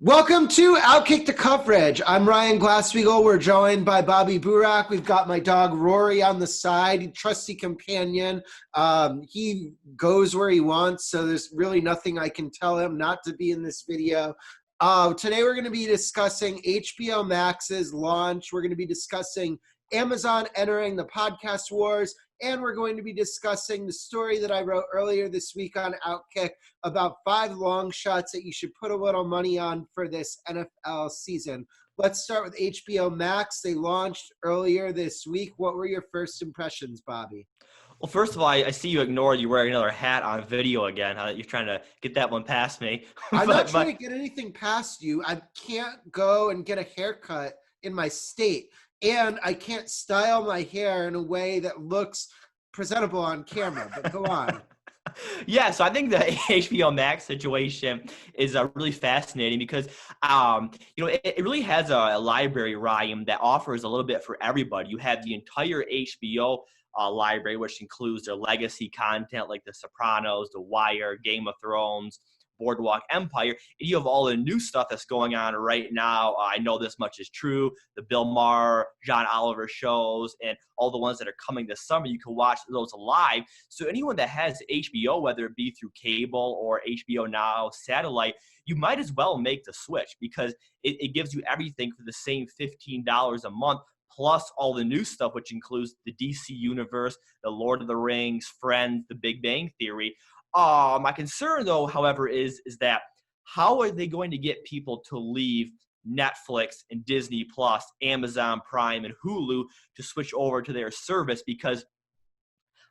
Welcome to Outkick the Coverage. I'm Ryan Glasspiegel. We're joined by Bobby Burack. We've got my dog Rory on the side, trusty companion. He goes where he wants, so there's really nothing I can tell him not to be in this video. Today we're going to be discussing HBO Max's launch. We're going to be discussing Amazon entering the podcast wars, and we're going to be discussing the story that I wrote earlier this week on Outkick about 5 long shots that you should put a little money on for this NFL season. Let's start with HBO Max. They launched earlier this week. What were your first impressions, Bobby? Well, first of all, I see you wearing another hat on video again. You're trying to get that one past me. I'm not trying to get anything past you. I can't go and get a haircut in my state, and I can't style my hair in a way that looks presentable on camera, but go on. Yeah, so I think the HBO Max situation is really fascinating because, it really has a library, Ryan, that offers a little bit for everybody. You have the entire HBO library, which includes their legacy content like The Sopranos, The Wire, Game of Thrones, Boardwalk Empire, and you have all the new stuff that's going on right now. I Know This Much Is True, the Bill Maher, John Oliver shows, and all the ones that are coming this summer. You can watch those live. So anyone that has HBO, whether it be through cable or HBO Now satellite, you might as well make the switch because it gives you everything for the same $15 a month, plus all the new stuff, which includes the DC Universe, the Lord of the Rings, Friends, The Big Bang Theory. My concern, though, however, is that how are they going to get people to leave Netflix and Disney Plus, Amazon Prime, and Hulu to switch over to their service? Because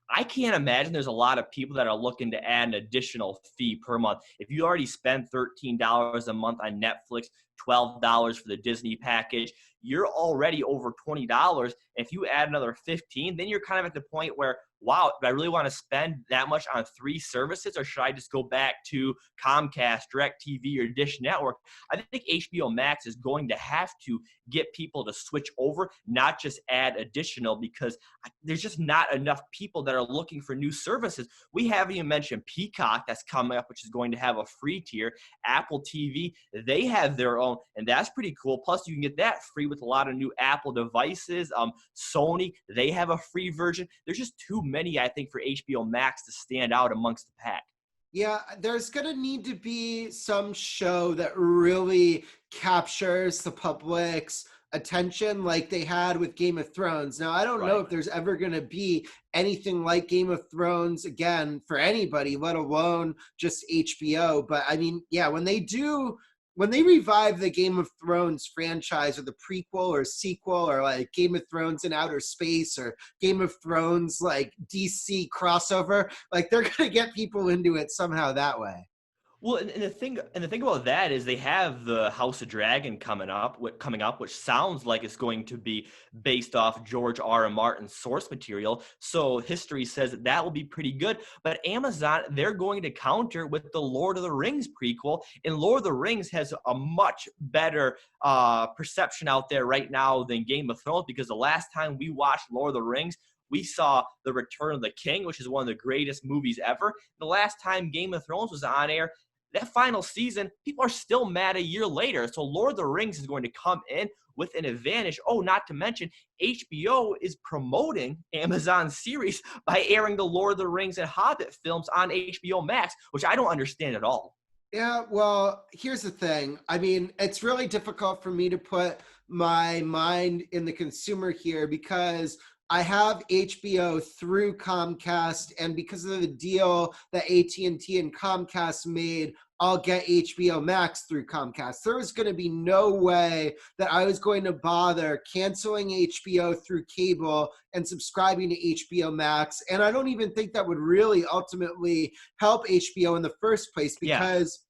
I can't imagine there's a lot of people that are looking to add an additional fee per month. If you already spend $13 a month on Netflix, $12 for the Disney package, you're already over $20. If you add another $15, then you're kind of at the point where, wow, do I really want to spend that much on 3 services, or should I just go back to Comcast, DirecTV, or Dish Network? I think HBO Max is going to have to get people to switch over, not just add additional, because there's just not enough people that are looking for new services. We haven't even mentioned Peacock that's coming up, which is going to have a free tier. Apple TV, they have their own, and that's pretty cool. Plus, you can get that free with a lot of new Apple devices. Sony, they have a free version. There's just too many, I think, for HBO Max to stand out amongst the pack. Yeah, there's going to need to be some show that really captures the public's attention like they had with Game of Thrones. Now, I don't know if there's ever going to be anything like Game of Thrones again for anybody, let alone just HBO. But I mean, yeah, when they revive the Game of Thrones franchise, or the prequel or sequel, or like Game of Thrones in outer space, or Game of Thrones like DC crossover, like they're going to get people into it somehow that way. Well, and the thing about that is they have the House of Dragon coming up, which sounds like it's going to be based off George R. R. Martin's source material. So history says that will be pretty good. But Amazon, they're going to counter with the Lord of the Rings prequel, and Lord of the Rings has a much better perception out there right now than Game of Thrones, because the last time we watched Lord of the Rings, we saw The Return of the King, which is one of the greatest movies ever. The last time Game of Thrones was on air, that final season, people are still mad a year later. So Lord of the Rings is going to come in with an advantage. Oh, not to mention, HBO is promoting Amazon's series by airing the Lord of the Rings and Hobbit films on HBO Max, which I don't understand at all. Yeah, well, here's the thing. I mean, it's really difficult for me to put my mind in the consumer here because I have HBO through Comcast, and because of the deal that AT&T and Comcast made, I'll get HBO Max through Comcast. There was going to be no way that I was going to bother canceling HBO through cable and subscribing to HBO Max. And I don't even think that would really ultimately help HBO in the first place, because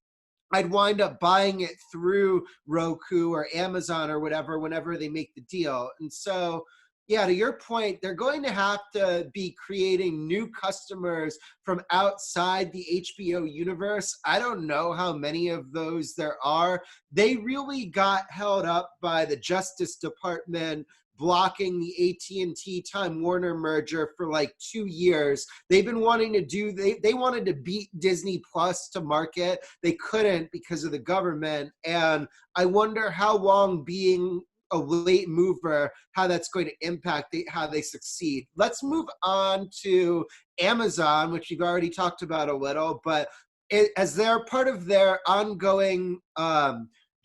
I'd wind up buying it through Roku or Amazon or whatever whenever they make the deal. And so, yeah, to your point, they're going to have to be creating new customers from outside the HBO universe. I don't know how many of those there are. They really got held up by the Justice Department blocking the AT&T Time Warner merger for like 2 years. They've been wanting to do, they wanted to beat Disney Plus to market. They couldn't because of the government. And I wonder how long being a late mover, how that's going to impact how they succeed. Let's move on to Amazon, which you've already talked about a little, but as they're part of their ongoing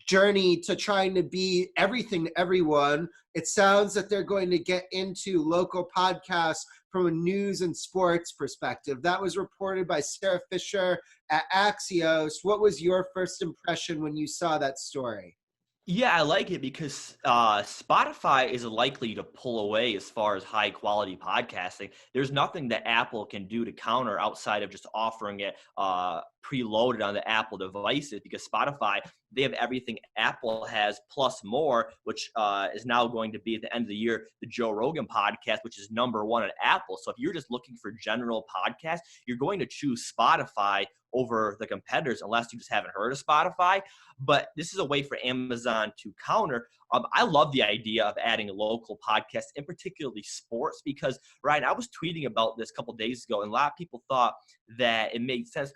journey to trying to be everything to everyone, it sounds that they're going to get into local podcasts from a news and sports perspective. That was reported by Sarah Fisher at Axios. What was your first impression when you saw that story? Yeah, I like it because Spotify is likely to pull away as far as high quality podcasting. There's nothing that Apple can do to counter outside of just offering it preloaded on the Apple devices, because Spotify, they have everything Apple has plus more, which is now going to be at the end of the year, the Joe Rogan podcast, which is #1 at Apple. So if you're just looking for general podcasts, you're going to choose Spotify over the competitors unless you just haven't heard of Spotify. But this is a way for Amazon to counter. I love the idea of adding local podcasts, and particularly sports, because, Ryan, I was tweeting about this a couple days ago, and a lot of people thought that it made sense.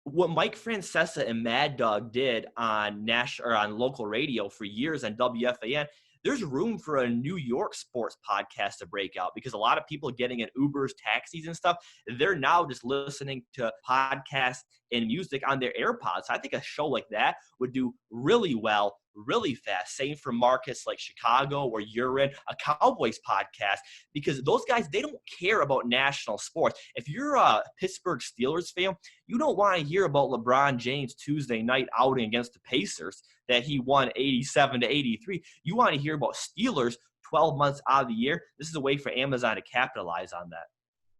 What Mike Francesa and Mad Dog did on national or on local radio for years on WFAN, there's room for a New York sports podcast to break out, because a lot of people getting in Ubers, taxis, and stuff, they're now just listening to podcasts and music on their AirPods. I think a show like that would do really well, really fast. Same for markets like Chicago, where you're in, a Cowboys podcast, because those guys, they don't care about national sports. If you're a Pittsburgh Steelers fan, you don't want to hear about LeBron James Tuesday night outing against the Pacers that he won 87-83. You want to hear about Steelers 12 months out of the year. This is a way for Amazon to capitalize on that.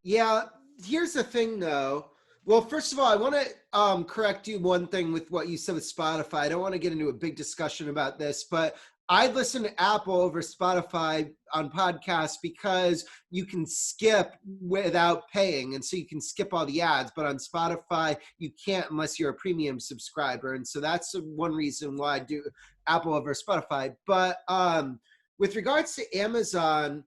Yeah, here's the thing though. Well, first of all, I want to correct you one thing with what you said with Spotify. I don't want to get into a big discussion about this, but I listen to Apple over Spotify on podcasts because you can skip without paying. And so you can skip all the ads, but on Spotify, you can't unless you're a premium subscriber. And so that's one reason why I do Apple over Spotify. But with regards to Amazon,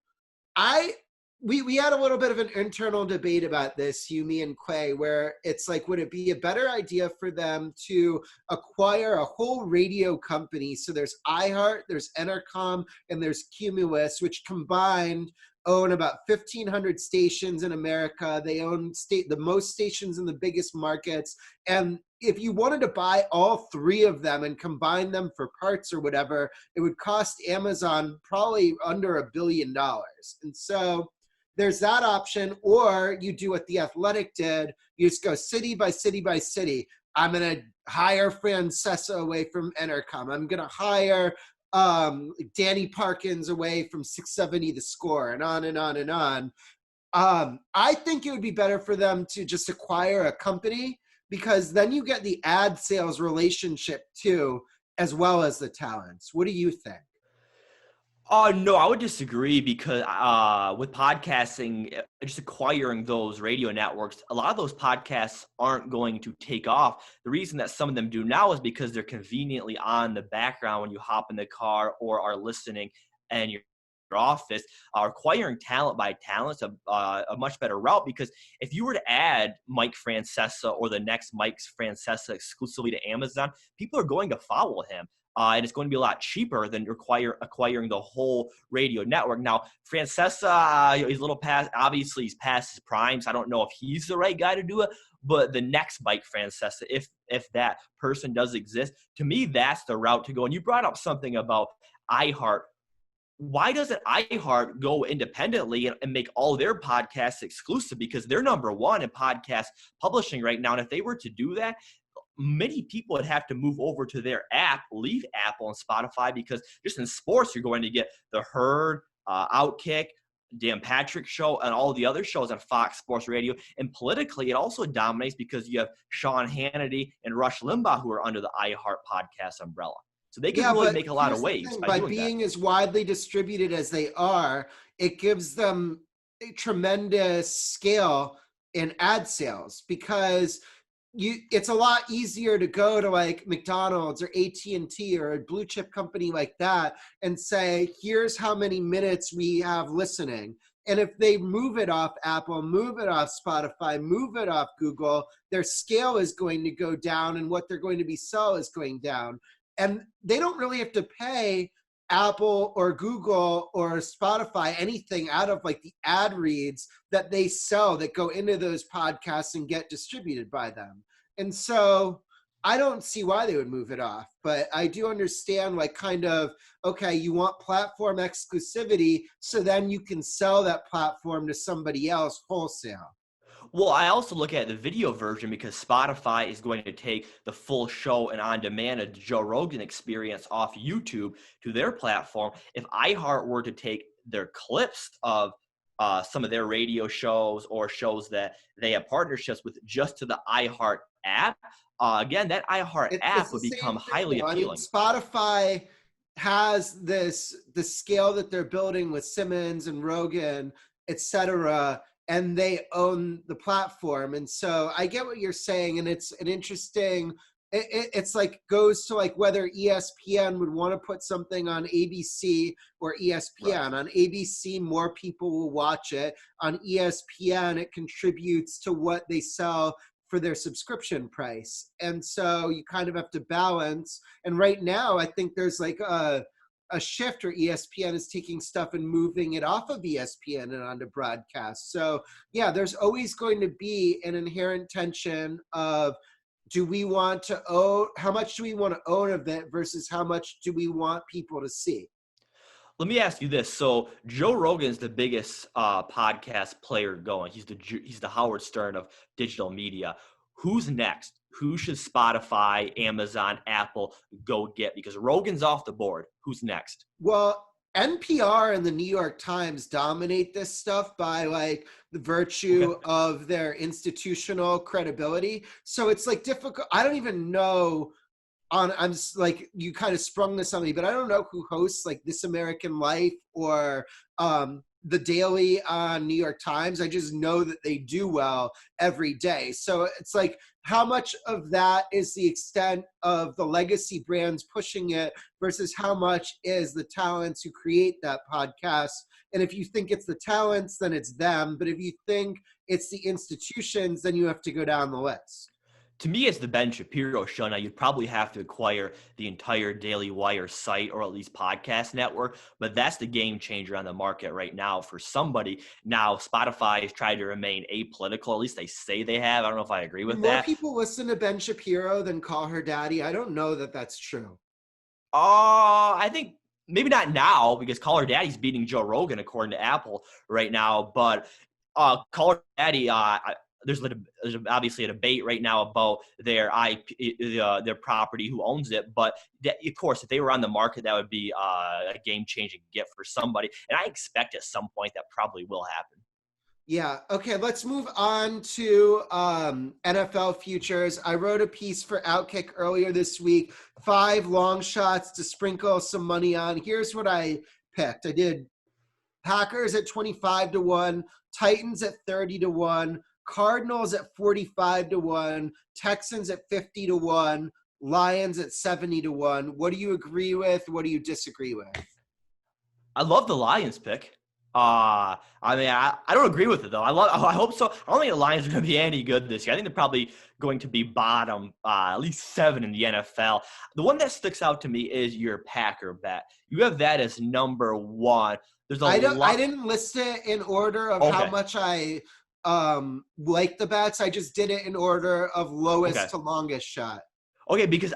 we had a little bit of an internal debate about this, you, me, and Quay, where it's like, would it be a better idea for them to acquire a whole radio company? So there's iHeart, there's Entercom, and there's Cumulus, which combined own about 1,500 stations in America. They own the most stations in the biggest markets. And if you wanted to buy all three of them and combine them for parts or whatever, it would cost Amazon probably under $1 billion. And so there's that option, or you do what The Athletic did. You just go city by city by city. I'm going to hire Francesa away from Entercom. I'm going to hire Danny Parkins away from 670 The Score, and on and on and on. I think it would be better for them to just acquire a company, because then you get the ad sales relationship too, as well as the talents. What do you think? No, I would disagree, because with podcasting, just acquiring those radio networks, a lot of those podcasts aren't going to take off. The reason that some of them do now is because they're conveniently on the background when you hop in the car or are listening and your office. Acquiring talent by talent is a much better route, because if you were to add Mike Francesa or the next Mike Francesa exclusively to Amazon, people are going to follow him. And it's going to be a lot cheaper than acquiring the whole radio network. Now, Francesa, he's a little past, obviously he's past his prime, so I don't know if he's the right guy to do it. But the next Mike Francesa, if that person does exist, to me, that's the route to go. And you brought up something about iHeart. Why doesn't iHeart go independently and make all their podcasts exclusive? Because they're #1 in podcast publishing right now. And if they were to do that, many people would have to move over to their app, leave Apple and Spotify, because just in sports, you're going to get The Herd, Outkick, Dan Patrick Show, and all the other shows on Fox Sports Radio. And politically, it also dominates because you have Sean Hannity and Rush Limbaugh, who are under the iHeart podcast umbrella. So they can really make a lot of waves by being as widely distributed as they are. It gives them a tremendous scale in ad sales, because it's a lot easier to go to like McDonald's or AT&T or a blue chip company like that and say, here's how many minutes we have listening. And if they move it off Apple, move it off Spotify, move it off Google, their scale is going to go down and what they're going to be sell is going down. And they don't really have to pay Apple or Google or Spotify anything out of like the ad reads that they sell that go into those podcasts and get distributed by them. And so I don't see why they would move it off, but I do understand like kind of, okay, you want platform exclusivity, so then you can sell that platform to somebody else wholesale. Well, I also look at the video version because Spotify is going to take the full show and on demand of the Joe Rogan experience off YouTube to their platform. If iHeart were to take their clips of some of their radio shows or shows that they have partnerships with just to the iHeart app, again, that iHeart app It's the would become same thing, highly though. I mean, appealing. Spotify has the scale that they're building with Simmons and Rogan, etc., and they own the platform. And so I get what you're saying, and it's an interesting. It's like goes to like whether ESPN would want to put something on ABC or Right. ESPN. On ABC, more people will watch it. On ESPN, it contributes to what they sell for their subscription price. And so you kind of have to balance. And right now, I think there's like a shift where ESPN is taking stuff and moving it off of ESPN and onto broadcast. So yeah, there's always going to be an inherent tension of, do we want to own, how much do we want to own of it versus how much do we want people to see? Let me ask you this. So Joe Rogan is the biggest podcast player going. He's the Howard Stern of digital media. Who's next? Who should Spotify, Amazon, Apple go get? Because Rogan's off the board. Who's next? Well, NPR and the New York Times dominate this stuff by like the virtue Okay. of their institutional credibility. So it's like difficult. I don't even know on, I'm like, you kind of sprung this on me, but I don't know who hosts like This American Life or The Daily on New York Times. I just know that they do well every day. So it's like, how much of that is the extent of the legacy brands pushing it versus how much is the talents who create that podcast? And if you think it's the talents, then it's them. But if you think it's the institutions, then you have to go down the list. To me, it's the Ben Shapiro show. Now, you'd probably have to acquire the entire Daily Wire site or at least podcast network, but that's the game changer on the market right now for somebody. Now, Spotify has tried to remain apolitical. At least they say they have. I don't know if I agree with More that. people listen to Ben Shapiro than call her daddy. I don't know that that's true. I think maybe not now because Caller Daddy's beating Joe Rogan according to Apple right now. But Caller Daddy, there's obviously a debate right now about their IP, their property, who owns it. But of course, if they were on the market, that would be a game-changing gift for somebody. And I expect at some point that probably will happen. Yeah. Okay. Let's move on to NFL futures. I wrote a piece for Outkick earlier this week. 5 long shots to sprinkle some money on. Here's what I picked. I did Packers at 25-1, Titans at 30-1, Cardinals at 45-1, Texans at 50-1, Lions at 70-1. What do you agree with? What do you disagree with? I love the Lions pick. I mean, I don't agree with it though. I hope so. I don't think the Lions are going to be any good this year. I think they're probably going to be bottom, at least 7 in the NFL. The one that sticks out to me is your Packer bet. You have that as number 1. There's a lot. I didn't list it in order of how Okay. much I like the bets. I just did it in order of lowest Okay. to longest shot. Okay, because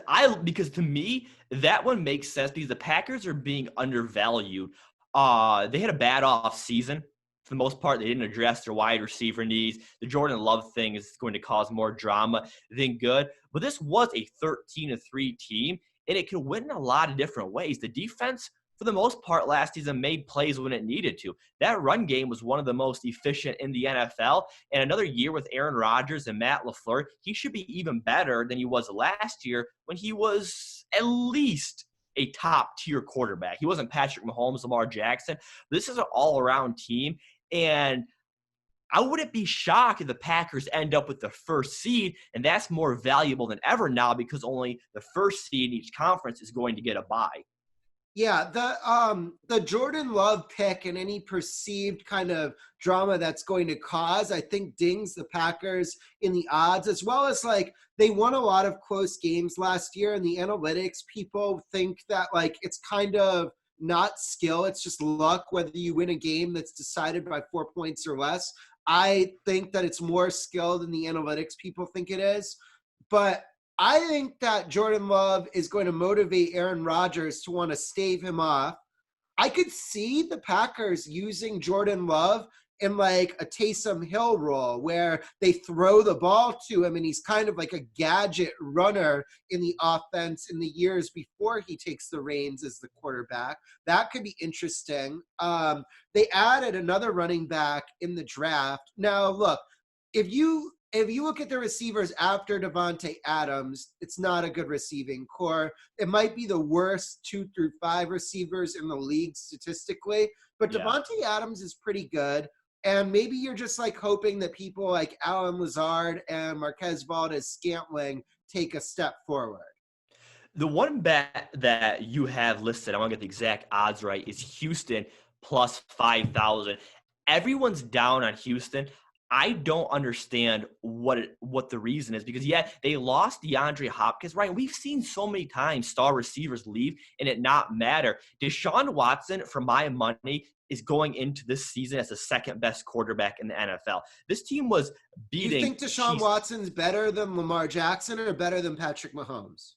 to me that one makes sense because the Packers are being undervalued. They had a bad off season. For the most part, they didn't address their wide receiver needs. The Jordan Love thing is going to cause more drama than good. But this was a 13-3 team, and it can win in a lot of different ways. The defense, for the most part, last season made plays when it needed to. That run game was one of the most efficient in the NFL. And another year with Aaron Rodgers and Matt LaFleur, he should be even better than he was last year when he was at least a top-tier quarterback. He wasn't Patrick Mahomes, Lamar Jackson. This is an all-around team. And I wouldn't be shocked if the Packers end up with the first seed, and that's more valuable than ever now because only the first seed in each conference is going to get a bye. Yeah, the Jordan Love pick and any perceived kind of drama that's going to cause, I think, dings the Packers in the odds, as well as like they won a lot of close games last year, and the analytics people think that like it's kind of not skill, it's just luck whether you win a game that's decided by 4 points or less. I think that it's more skill than the analytics people think it is, but I think that Jordan Love is going to motivate Aaron Rodgers to want to stave him off. I could see the Packers using Jordan Love in like a Taysom Hill role where they throw the ball to him and he's kind of like a gadget runner in the offense in the years before he takes the reins as the quarterback. That could be interesting. They added another running back in the draft. Now, look, if you look at the receivers after Devontae Adams, it's not a good receiving core. It might be the worst 2 through 5 receivers in the league statistically, but Yeah. Devontae Adams is pretty good. And maybe you're just like hoping that people like Alan Lazard and Marquez Valdez-Scantling take a step forward. The one bet that you have listed, I want to get the exact odds right, is Houston plus 5,000. Everyone's down on Houston. I don't understand what the reason is because, yeah, they lost DeAndre Hopkins, right? We've seen so many times star receivers leave and it not matter. Deshaun Watson, for my money, is going into this season as the second best quarterback in the NFL. This team was beating. You think Deshaun Watson's better than Lamar Jackson or better than Patrick Mahomes?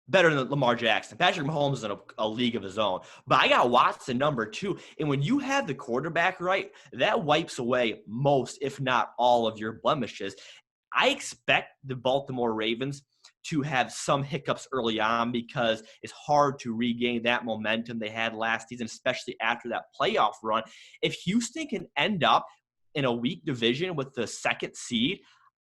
Better than Lamar Jackson. Patrick Mahomes is in a league of his own. But I got Watson number 2. And when you have the quarterback right, that wipes away most, if not all, of your blemishes. I expect the Baltimore Ravens to have some hiccups early on because it's hard to regain that momentum they had last season, especially after that playoff run. If Houston can end up in a weak division with the second seed,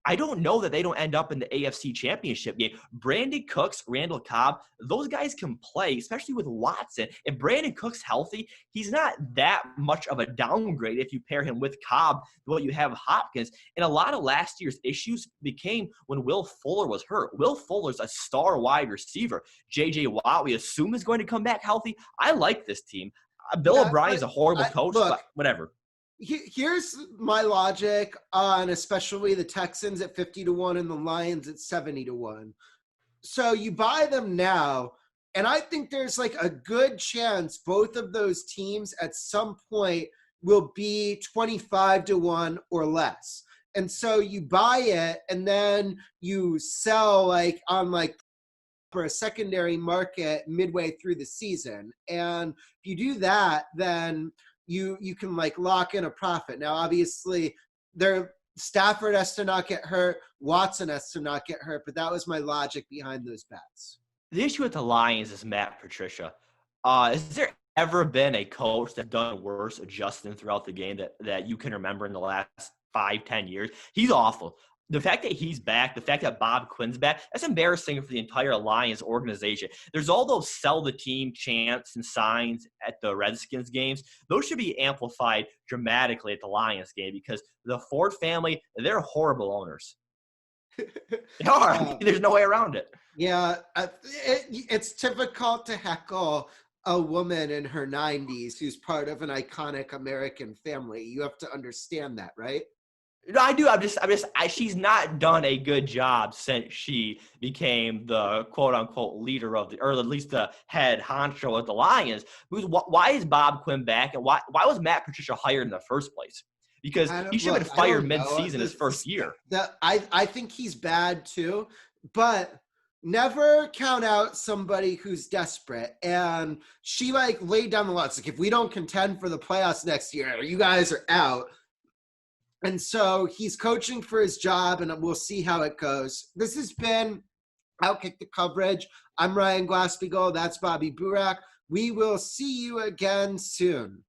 I don't know that they don't end up in the AFC Championship game. Brandon Cooks, Randall Cobb, those guys can play, especially with Watson. If Brandon Cooks healthy, he's not that much of a downgrade if you pair him with Cobb, what you have Hopkins. And a lot of last year's issues became when Will Fuller was hurt. Will Fuller's a star wide receiver. J.J. Watt, we assume, is going to come back healthy. I like this team. Bill O'Brien's a horrible coach, but whatever. Here's my logic on especially the Texans at 50-1 and the Lions at 70-1. So you buy them now, and I think there's like a good chance both of those teams at some point will be 25-1 or less. And so you buy it and then you sell like on like for a secondary market midway through the season. And if you do that, then you can like lock in a profit. Now, obviously, Stafford has to not get hurt, Watson has to not get hurt, but that was my logic behind those bets. The issue with the Lions is Matt Patricia. Has there ever been a coach that's done worse adjusting throughout the game that you can remember in the last 5-10 years? He's awful. The fact that he's back, the fact that Bob Quinn's back, that's embarrassing for the entire Lions organization. There's all those sell the team chants and signs at the Redskins games. Those should be amplified dramatically at the Lions game because the Ford family, they're horrible owners. They are. There's no way around it. Yeah, it's difficult to heckle a woman in her 90s who's part of an iconic American family. You have to understand that, right? No, I do. She's not done a good job since she became the quote unquote leader of or at least the head honcho of the Lions. Why is Bob Quinn back? And why was Matt Patricia hired in the first place? Because he should have been fired mid-season his first year. I think he's bad too, but never count out somebody who's desperate. And she like laid down the law. It's like, if we don't contend for the playoffs next year, you guys are out. And so he's coaching for his job, and we'll see how it goes. This has been Outkick the Coverage. I'm Ryan Glasspiegel. That's Bobby Burack. We will see you again soon.